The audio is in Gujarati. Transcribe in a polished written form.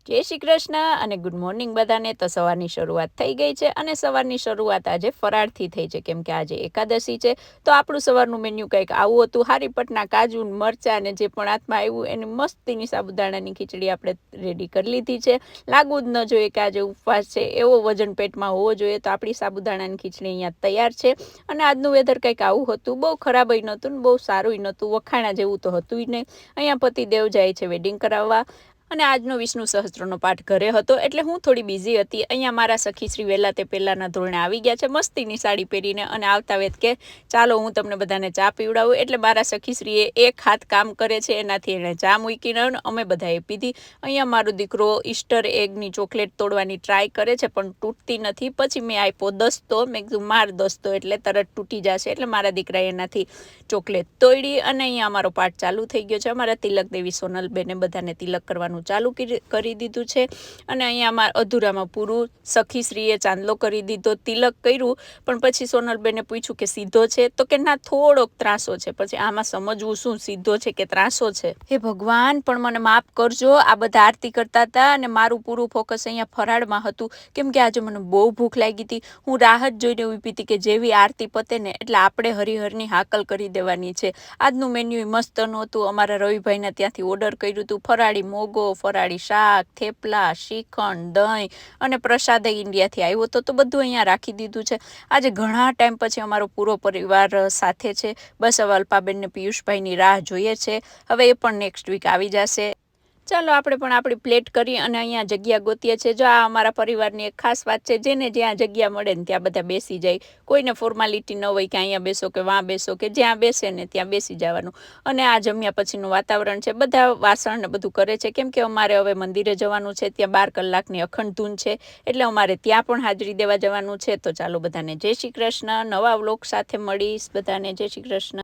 જય શ્રી કૃષ્ણ અને ગુડ મોર્નિંગ બધાને। તો સવારની શરૂઆત થઈ ગઈ છે અને સવારની શરૂઆત આજે ફરાળથી થઈ છે, કેમ કે આજે એકાદશી છે। તો આપણું સવારનું મેન્યુ કંઈક આવું હતું। હારી પટના કાજુ મરચાં અને જે પણ હાથમાં આવ્યું એની મસ્તીની સાબુદાણાની ખીચડી આપણે રેડી કરી લીધી છે। લાગવું જ ન જોઈએ કે આજે ઉપવાસ છે, એવો વજન પેટમાં હોવો જોઈએ। તો આપણી સાબુદાણાની ખીચડી અહીંયા તૈયાર છે અને આજનું વેધર કંઈક આવું હતું, બહુ ખરાબ નહોતું ને બહુ સારું નહોતું, વખાણા જેવું તો હતું જ નહીં। અહીંયા પતિદેવ જાય છે વેડિંગ કરાવવા અને આજનો વિષ્ણુ સહસ્ત્રનો પાઠ ઘરે હતો એટલે હું થોડી બિઝી હતી। અહીંયા મારા સખી શ્રી વહેલા તે પહેલાંના ધોરણે આવી ગયા છે, મસ્તીની સાડી પહેરીને અને આવતા વેત કે ચાલો હું તમને બધાને ચા પીવડાવું। એટલે મારા સખીશ્રીએ એક હાથ કામ કરે છે, એનાથી એણે ચા મૂકીને અમે બધાએ પીધી। અહીંયા મારો દીકરો ઈસ્ટર એગની ચોકલેટ તોડવાની ટ્રાય કરે છે પણ તૂટતી નથી। પછી મેં આપ્યો દસ્તો, મેં કીધું માર દસ્તો એટલે તરત તૂટી જશે, એટલે મારા દીકરાએ એનાથી ચોકલેટ તોડી અને અહીંયા અમારો પાઠ ચાલુ થઈ ગયો છે। અમારા તિલક દેવી સોનલબેને બધાને તિલક કરવાનું ચાલુ કરી દીધું છે અને અહીંયા અમારા અધૂરામાં પૂરું સખીશ્રીએ ચાંદલો કરી દીધો, તિલક કર્યું, પણ પછી સોનલબેને પૂછ્યું કે સીધો છે, તો કે ના થોડોક ત્રાસો છે। પછી આમાં સમજવું શું, સીધો છે કે ત્રાસો છે? હે ભગવાન, પણ મને માફ કરજો। આ બધા આરતી કરતા હતા અને મારું પૂરું ફોકસ અહીંયા ફરાળમાં હતું, કેમ કે આજે મને બહુ ભૂખ લાગી હતી। હું રાહત જોઈને ઊભી હતી કે જેવી આરતી પતે ને એટલે આપણે હરિહરની હાકલ કરી દેવાની છે। આજનું મેન્યુ મસ્ત નહોતું, અમારા રવિભાઈને ત્યાંથી ઓર્ડર કર્યું હતું ફરાળી મોગો, ફરાળી શાક, થેપલા, શ્રીખંડ, દહીં અને પ્રસાદ ઇન્ડિયાથી આવ્યો હતો, તો બધું અહીંયા રાખી દીધું છે। આજે ઘણા ટાઈમ પછી અમારો પૂરો પરિવાર સાથે છે। બસ હવે અલ્પાબેન ને પિયુષભાઈની રાહ જોઈએ છે, હવે એ પણ નેક્સ્ટ વીક આવી જશે। ચાલો આપણે પણ આપણી પ્લેટ કરી અને અહીંયા જગ્યા ગોતીએ છીએ। જો આ અમારા પરિવારની એક ખાસ વાત છે, જેને જ્યાં જગ્યા મળે ને ત્યાં બધા બેસી જાય, કોઈને ફોર્માલિટી ન હોય કે અહીંયા બેસો કે વાં બેસો, કે જ્યાં બેસે ને ત્યાં બેસી જવાનું। અને આ જમ્યા પછીનું વાતાવરણ છે, બધા વાસણ ને બધું કરે છે, કેમ કે અમારે હવે મંદિરે જવાનું છે, ત્યાં 12 કલાકની અખંડ ધૂન છે, એટલે અમારે ત્યાં પણ હાજરી દેવા જવાનું છે। તો ચાલો બધાને જય શ્રી કૃષ્ણ, નવા વ્લોગ સાથે મળીશ, બધાને જય શ્રી કૃષ્ણ।